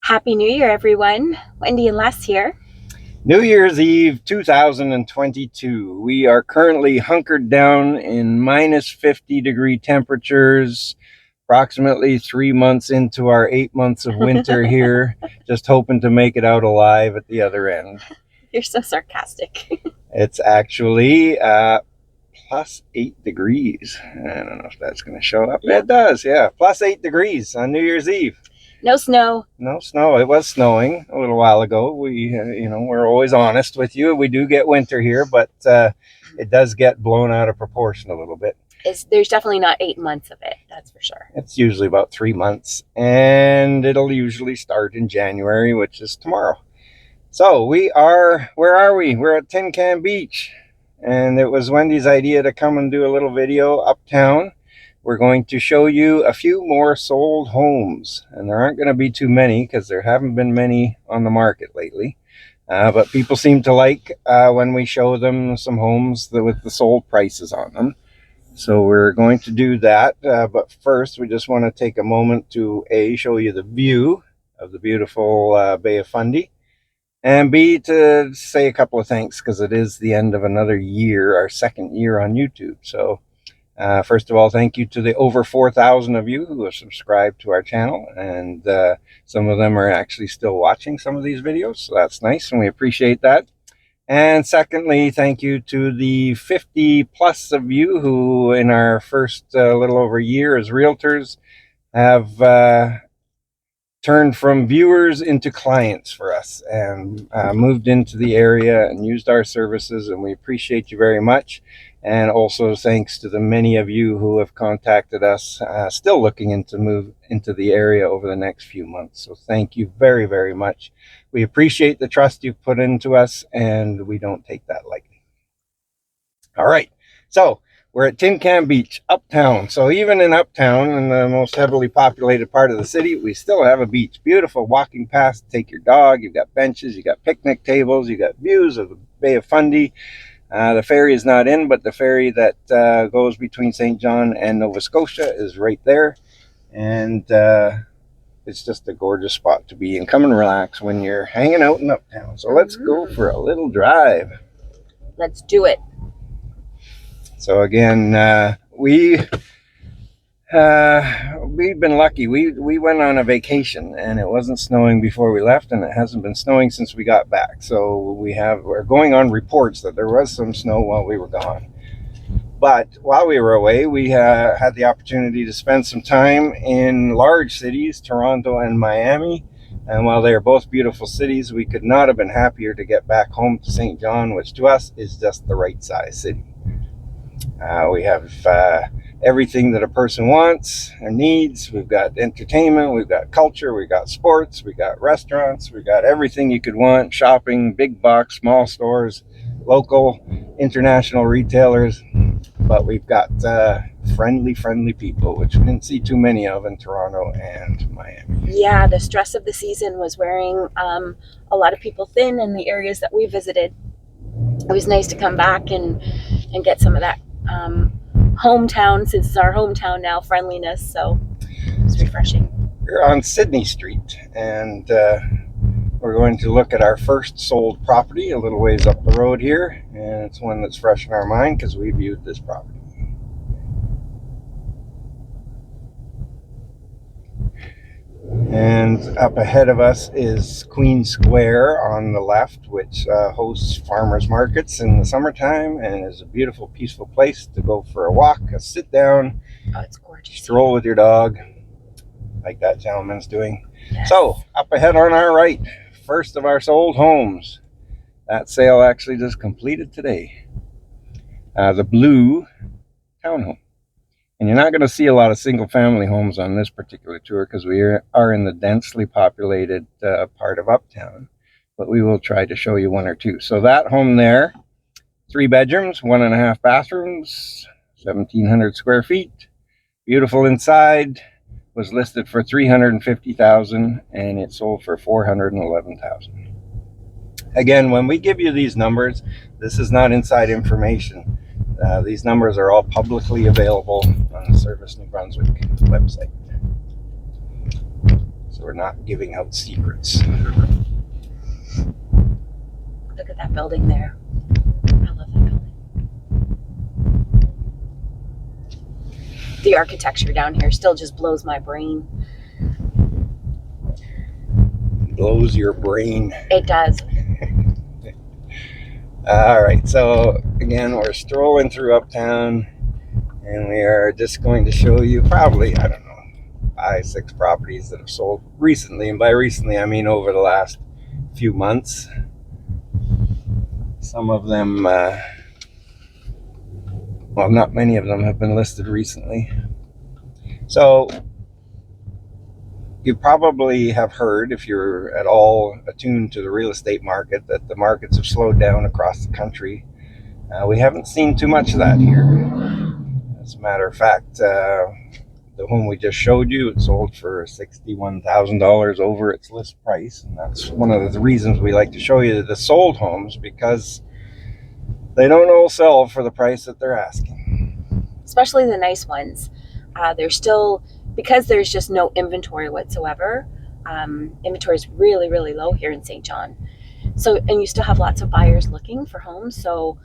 Happy New Year, everyone. Wendy and Les here. New Year's Eve 2022. We are currently hunkered down in minus 50-degree temperatures, approximately 3 months into our 8 months of winter here, just hoping to make it out alive at the other end. You're so sarcastic. It's actually plus 8 degrees. I don't know if that's going to show up. Yeah. It does, yeah. Plus 8 degrees on New Year's Eve. No snow. No snow. It was snowing a little while ago. We're always honest with you. We do get winter here, but it does get blown out of proportion a little bit. There's definitely not 8 months of it, that's for sure. It's usually about 3 months, and it'll usually start in January, which is tomorrow. So where are we? We're at Tin Can Beach, and it was Wendy's idea to come and do a little video uptown. We're going to show you a few more sold homes, and there aren't going to be too many because there haven't been many on the market lately. But people seem to like when we show them some homes with the sold prices on them. So we're going to do that. But first, we just want to take a moment to A, show you the view of the beautiful Bay of Fundy, and B, to say a couple of thanks because it is the end of another year, our second year on YouTube. So first of all, thank you to the over 4,000 of you who have subscribed to our channel, and some of them are actually still watching some of these videos, so that's nice, and we appreciate that. And secondly, thank you to the 50 plus of you who in our first little over year as realtors have turned from viewers into clients for us and moved into the area and used our services, and we appreciate you very much. And also thanks to the many of you who have contacted us, still looking into move into the area over the next few months. So thank you very, very much. We appreciate the trust you've put into us, and we don't take that lightly. All right, so we're at Tin Can Beach, Uptown. So even in Uptown, in the most heavily populated part of the city, we still have a beach. Beautiful walking past, take your dog, you've got benches, you've got picnic tables, you've got views of the Bay of Fundy. The ferry is not in, but the ferry that goes between St. John and Nova Scotia is right there. And it's just a gorgeous spot to be in. Come and relax when you're hanging out in Uptown. So let's go for a little drive. Let's do it. So again, we've been lucky. We went on a vacation and it wasn't snowing before we left, and it hasn't been snowing since we got back. So we're going on reports that there was some snow while we were gone. But while we were away, we had the opportunity to spend some time in large cities, Toronto and Miami. And while they are both beautiful cities, we could not have been happier to get back home to St. John, which to us is just the right size city. We have everything that a person wants or needs. We've got entertainment, we've got culture, we've got sports, we've got restaurants, we've got everything you could want, shopping, big box, small stores, local, international retailers. But we've got friendly people, which we didn't see too many of in Toronto and Miami. Yeah, the stress of the season was wearing a lot of people thin in the areas that we visited. It was nice to come back and get some of that hometown, since it's our hometown now, friendliness. So it's refreshing. We're on Sydney Street, and we're going to look at our first sold property a little ways up the road here, and it's one that's fresh in our mind because we viewed this property. And up ahead of us is Queen Square on the left, which hosts farmers markets in the summertime and is a beautiful, peaceful place to go for a walk, a sit down. Oh, it's gorgeous. Stroll with your dog, like that gentleman's doing. Yes. So up ahead on our right, first of our sold homes. That sale actually just completed today. The blue townhome. And you're not going to see a lot of single-family homes on this particular tour because we are in the densely populated part of Uptown. But we will try to show you one or two. So that home there, 3 bedrooms, 1.5 bathrooms, 1,700 square feet. Beautiful inside. Was listed for $350,000 and it sold for $411,000. Again, when we give you these numbers, this is not inside information. These numbers are all publicly available on the Service New Brunswick website. So So we're not giving out secrets. Look at that building there. I love that building. The architecture down here still just blows my brain. Blows your brain. It does. All right, so again, we're strolling through Uptown, and we are just going to show you probably, I don't know, 5-6 properties that have sold recently. And by recently, I mean over the last few months. Some of them, well, not many of them have been listed recently. So you probably have heard, if you're at all attuned to the real estate market, that the markets have slowed down across the country. We haven't seen too much of that here. As a matter of fact, the home we just showed you, it sold for $61,000 over its list price. And that's one of the reasons we like to show you the sold homes, because they don't all sell for the price that they're asking. Especially the nice ones. They're still, because there's just no inventory whatsoever. Inventory is really, really low here in St. John. So, and you still have lots of buyers looking for homes. So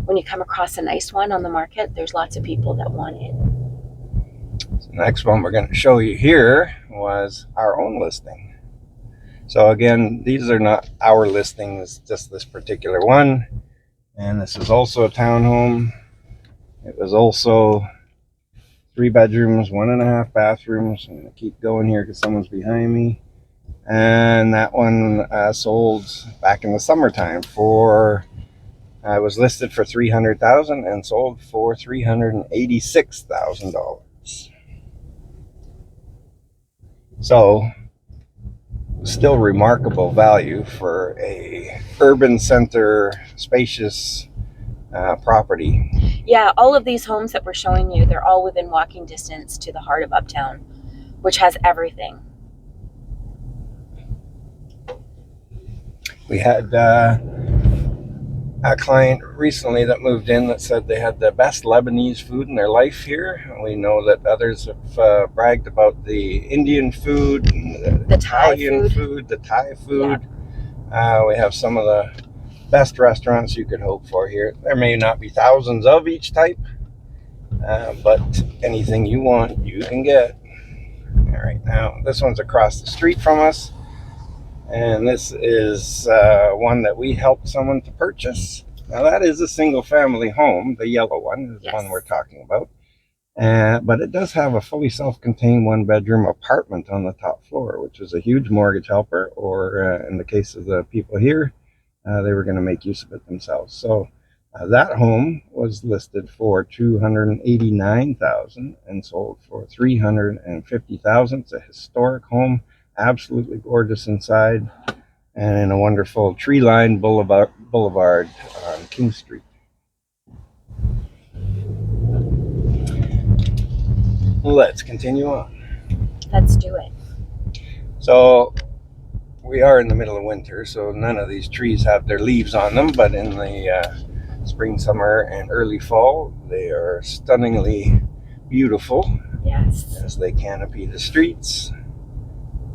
when you come across a nice one on the market, there's lots of people that want it. So the next one we're going to show you here was our own listing. So again, these are not our listings, just this particular one. And this is also a townhome. It was also 3 bedrooms, 1.5 bathrooms. I'm going to keep going here because someone's behind me. And that one sold back in the summertime for, was listed for $300,000 and sold for $386,000. So still remarkable value for a urban center, spacious property. Yeah, all of these homes that we're showing you, they're all within walking distance to the heart of Uptown, which has everything. We had a client recently that moved in that said they had the best Lebanese food in their life here. We know that others have bragged about the Indian food, the Italian food, the Thai food. Yeah. We have some of the best restaurants you could hope for here. There may not be thousands of each type, but anything you want, you can get. All right, now this one's across the street from us. And this is one that we helped someone to purchase. Now that is a single family home. The yellow one is the one we're talking about. But it does have a fully self-contained 1-bedroom apartment on the top floor, which is a huge mortgage helper, or in the case of the people here, they were going to make use of it themselves. So that home was listed for $289,000 and sold for $350,000. It's a historic home. Absolutely gorgeous inside, and in a wonderful tree-lined boulevard on King Street. Let's continue on. Let's do it. So we are in the middle of winter, so none of these trees have their leaves on them, but in the spring, summer, and early fall, they are stunningly beautiful. Yes. As they canopy the streets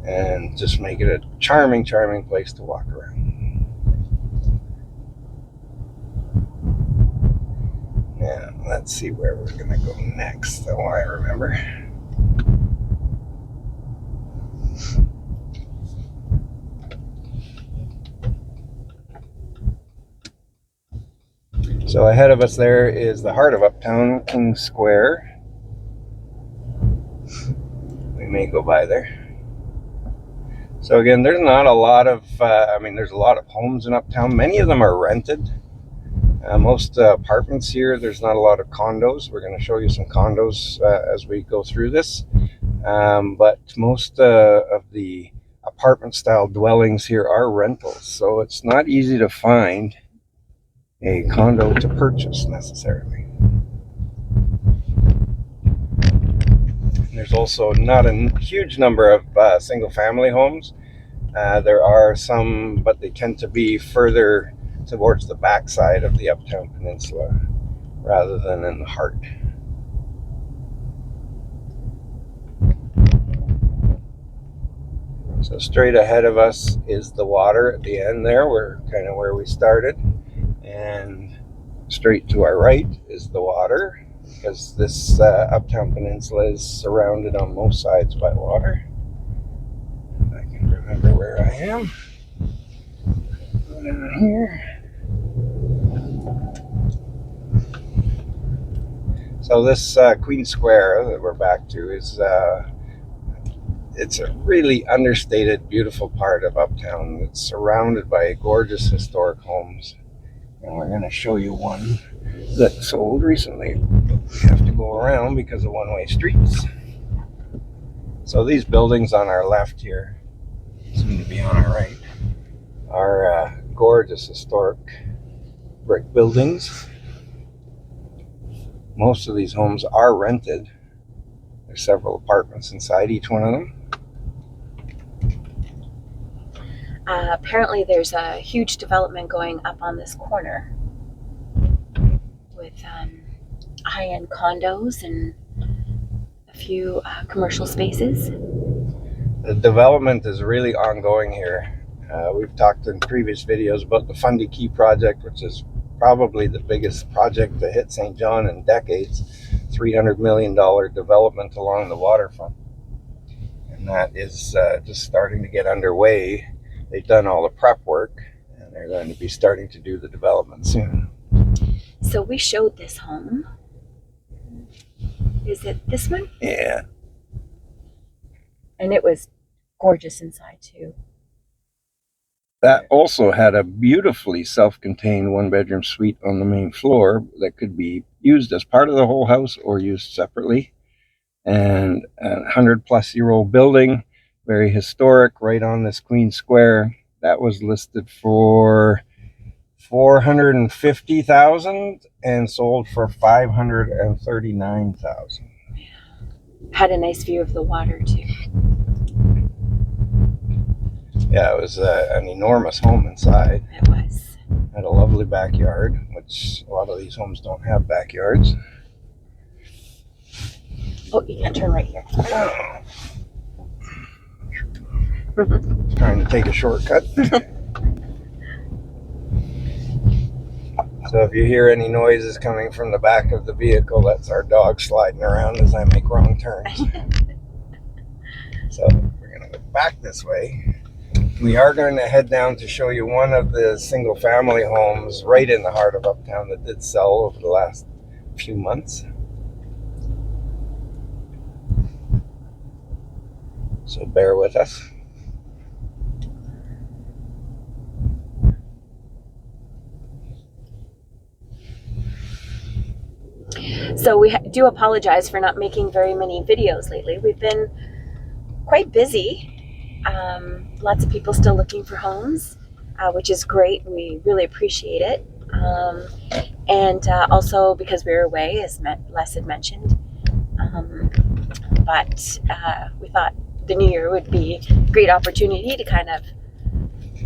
and just make it a charming, charming place to walk around. Now, let's see where we're going to go next. Oh, I remember. So ahead of us there is the heart of Uptown, King Square. We may go by there. So again, there's not a lot of, there's a lot of homes in Uptown. Many of them are rented. Most apartments here, there's not a lot of condos. We're going to show you some condos as we go through this. But most of the apartment-style dwellings here are rentals. So it's not easy to find a condo to purchase necessarily. There's also not a huge number of single-family homes. There are some, but they tend to be further towards the backside of the Uptown Peninsula rather than in the heart. So straight ahead of us is the water at the end there. We're kind of where we started. And straight to our right is the water, because this Uptown Peninsula is surrounded on both sides by water. If I can remember where I am. Go down here. So this Queen Square that we're back to is it's a really understated, beautiful part of Uptown. It's surrounded by gorgeous historic homes. And we're going to show you one that sold recently. We have to go around because of one-way streets. So these buildings on our left here, soon to be on our right, are gorgeous historic brick buildings. Most of these homes are rented. There's several apartments inside each one of them. Apparently there's a huge development going up on this corner with high-end condos and a few commercial spaces. The development is really ongoing here. We've talked in previous videos about the Fundy Key project, which is probably the biggest project to hit St. John in decades. $300 million development along the waterfront. And that is just starting to get underway. They've done all the prep work, and they're going to be starting to do the development soon. So we showed this home. Is it this one? Yeah. And it was gorgeous inside too. That also had a beautifully self-contained one-bedroom suite on the main floor that could be used as part of the whole house or used separately. And a 100-plus-year-old building, very historic, right on this Queen Square. That was listed for $450,000 and sold for $539,000. Had a nice view of the water too. Yeah, it was an enormous home inside. It was. Had a lovely backyard, which a lot of these homes don't have backyards. Oh, you can turn right here. Trying to take a shortcut. So if you hear any noises coming from the back of the vehicle, that's our dog sliding around as I make wrong turns. So we're going to go back this way. We are going to head down to show you one of the single family homes right in the heart of Uptown that did sell over the last few months. So bear with us. So we do apologize for not making very many videos lately. We've been quite busy. Lots of people still looking for homes, which is great. We really appreciate it. And also because we were away, as Les had mentioned. But we thought the new year would be a great opportunity to kind of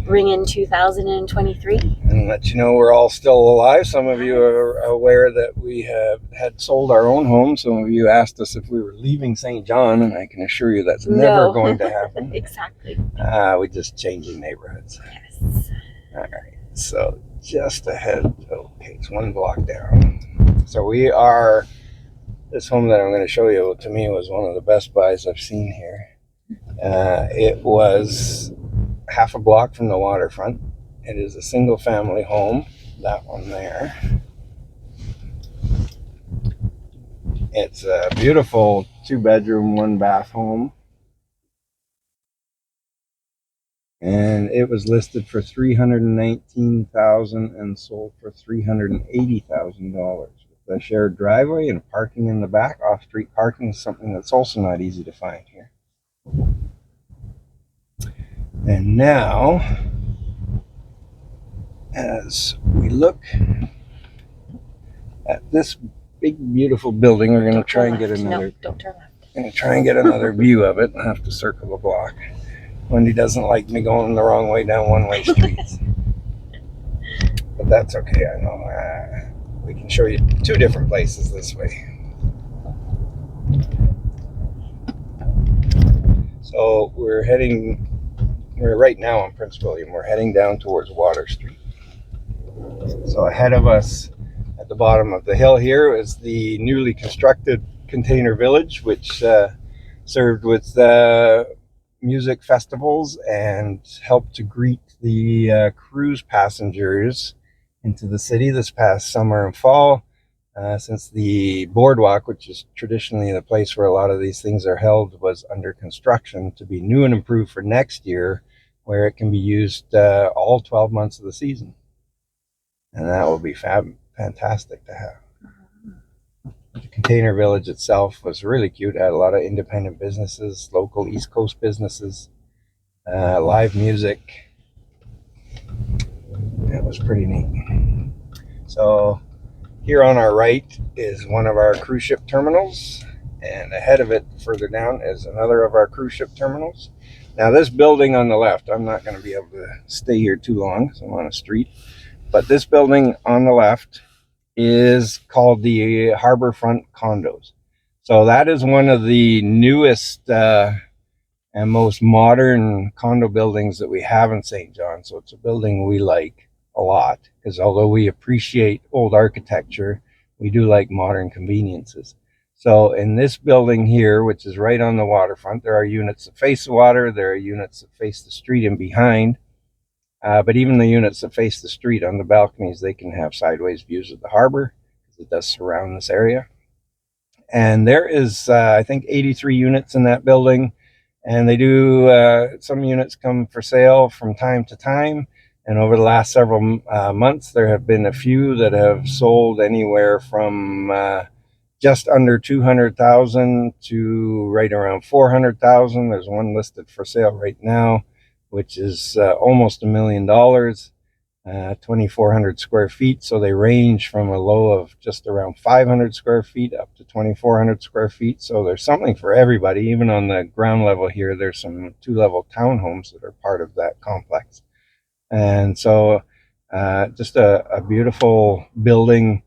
bring in 2023. And let you know we're all still alive. Some of you are aware that we had sold our own home. Some of you asked us if we were leaving St. John, and I can assure you that's never going to happen. Exactly. We're just changing neighborhoods. Yes. All right. So just ahead. Okay, it's one block down. So we are. This home that I'm going to show you, to me, was one of the best buys I've seen here. It was half a block from the waterfront. It is a single family home, that one there. It's a beautiful 2-bedroom, 1-bath home. And it was listed for $319,000 and sold for $380,000. With a shared driveway and parking in the back. Off-street parking is something that's also not easy to find here. And now, as we look at this big, beautiful building, we're going to try and get another. No, don't turn left. Going to try and get another view of it. I have to circle the block. Wendy doesn't like me going the wrong way down one-way streets, but that's okay. I know we can show you 2 different places this way. So we're heading we're right now on Prince William. We're heading down towards Water Street. So ahead of us at the bottom of the hill here is the newly constructed container village, which served with music festivals and helped to greet the cruise passengers into the city this past summer and fall. Since the boardwalk, which is traditionally the place where a lot of these things are held, was under construction to be new and improved for next year, where it can be used all 12 months of the season. And that will be fantastic to have. The container village itself was really cute. It had a lot of independent businesses, local East Coast businesses, live music. That was pretty neat. So here on our right is one of our cruise ship terminals, and ahead of it, further down, is another of our cruise ship terminals. Now, this building on the left, I'm not going to be able to stay here too long because I'm on a street, but this building on the left is called the Harborfront Condos. So that is one of the newest and most modern condo buildings that we have in St. John. So it's a building we like a lot, because although we appreciate old architecture, we do like modern conveniences. So in this building here, which is right on the waterfront, there are units that face the water, there are units that face the street and behind, but even the units that face the street on the balconies, they can have sideways views of the harbor, because it does surround this area. And there is, I think, 83 units in that building, and they do, some units come for sale from time to time. And over the last several months, there have been a few that have sold anywhere from just under 200,000 to right around 400,000. There's one listed for sale right now, which is almost $1 million, 2,400 square feet. So they range from a low of just around 500 square feet up to 2,400 square feet. So there's something for everybody. Even on the ground level here, there's some 2-level townhomes that are part of that complex. And so just a beautiful building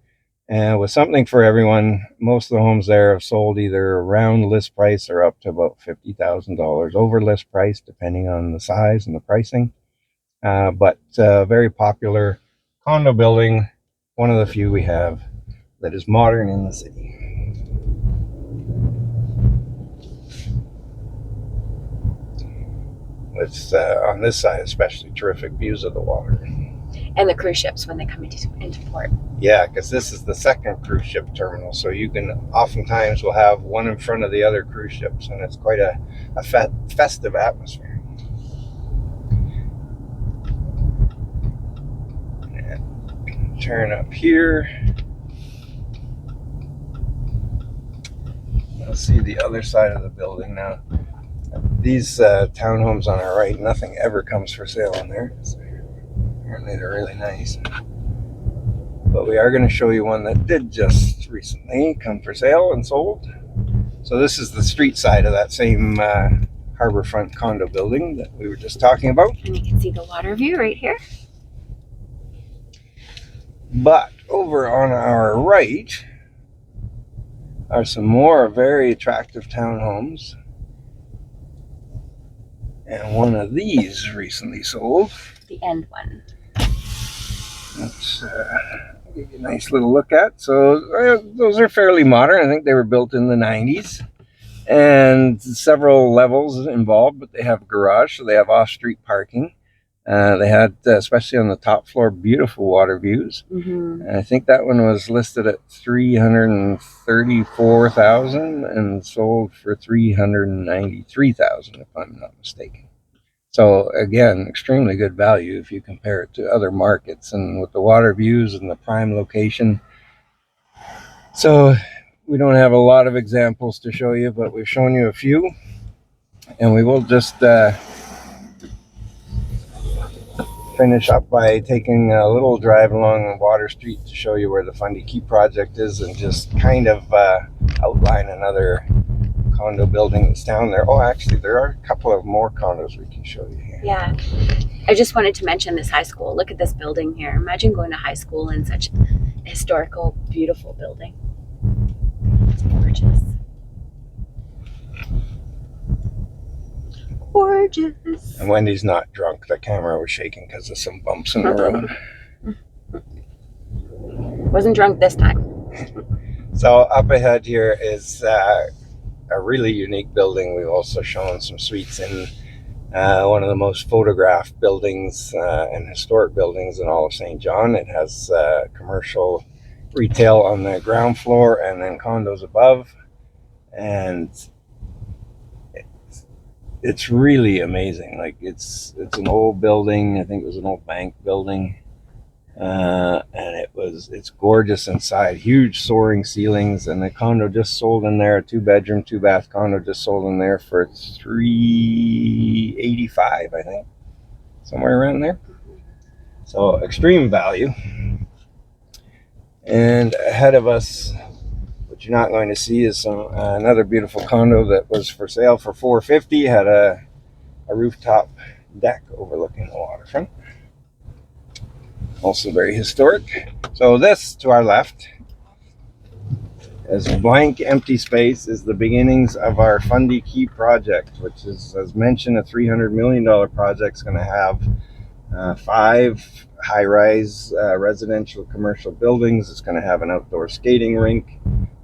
with something for everyone. Most of the homes there have sold either around list price or up to about $50,000 over list price, depending on the size and the pricing. But very popular condo building, one of the few we have that is modern in the city. With on this side especially terrific views of the water. And the cruise ships when they come into port. Yeah, because this is the second cruise ship terminal, so you can oftentimes will have one in front of the other cruise ships, and it's quite a festive atmosphere. And turn up here. Let's see the other side of the building now. These townhomes on our right, nothing ever comes for sale in there. So apparently they're really nice. But we are going to show you one that did just recently come for sale and sold. So this is the street side of that same harborfront condo building that we were just talking about. And you can see the water view right here. But over on our right are some more very attractive townhomes. And one of these recently sold. The end one. Let's give you a nice little look at. So those are fairly modern. I think they were built in the 90s. And several levels involved, but they have a garage, so they have off-street parking. They had, especially on the top floor, beautiful water views. Mm-hmm. And I think that one was listed at $334,000 and sold for $393,000, if I'm not mistaken. So again, extremely good value if you compare it to other markets, and with the water views and the prime location. So we don't have a lot of examples to show you, but we've shown you a few, and we will just finish up by taking a little drive along Water Street to show you where the Fundy Key project is, and just kind of outline another condo building that's down there. Oh, actually, there are a couple of more condos we can show you here. Yeah. I just wanted to mention this high school. Look at this building here. Imagine going to high school in such a historical, beautiful building. It's gorgeous. Gorgeous. And Wendy's not drunk. The camera was shaking because of some bumps in the road. Wasn't drunk this time. So up ahead here is a really unique building. We've also shown some suites in one of the most photographed buildings and historic buildings in all of St. John. It has commercial retail on the ground floor and then condos above. And it's really amazing. Like it's an old building. I think it was an old bank building. And it's gorgeous inside, huge soaring ceilings, and the condo just sold in there, a 2-bedroom 2-bath condo just sold in there for $385, I think, somewhere around there. So extreme value. And ahead of us, what you're not going to see is another beautiful condo that was for sale for $450, had a rooftop deck overlooking the waterfront. Also very historic. So this, to our left, as blank empty space, is the beginnings of our Fundy Key project, which is, as mentioned, a $300 million project. It's going to have 5 high-rise residential commercial buildings. It's going to have an outdoor skating rink.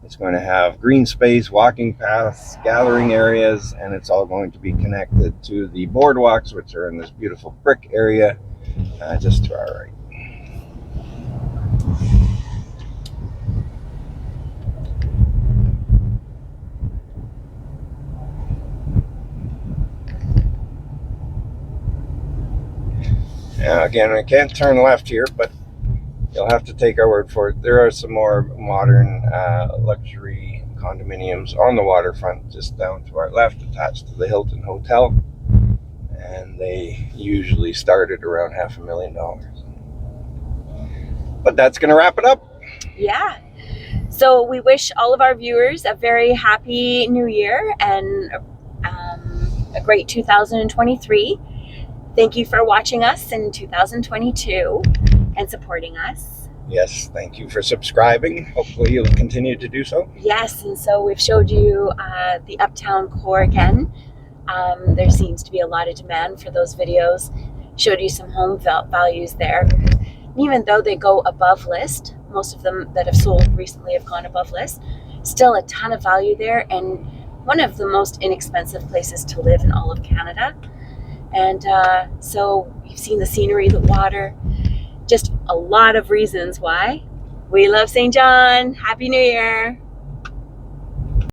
It's going to have green space, walking paths, gathering areas, and it's all going to be connected to the boardwalks, which are in this beautiful brick area just to our right. Now, again, I can't turn left here, but you'll have to take our word for it. There are some more modern luxury condominiums on the waterfront just down to our left, attached to the Hilton Hotel. And they usually start at around $500,000. But that's going to wrap it up. Yeah. So we wish all of our viewers a very happy new year and a great 2023. Thank you for watching us in 2022 and supporting us. Yes, thank you for subscribing. Hopefully you'll continue to do so. Yes, and so we've showed you the Uptown core again. There seems to be a lot of demand for those videos. Showed you some home values there. Even though they go above list, most of them that have sold recently have gone above list, still a ton of value there, and one of the most inexpensive places to live in all of Canada. And so you've seen the scenery, the water, just a lot of reasons why we love St. John. Happy New Year.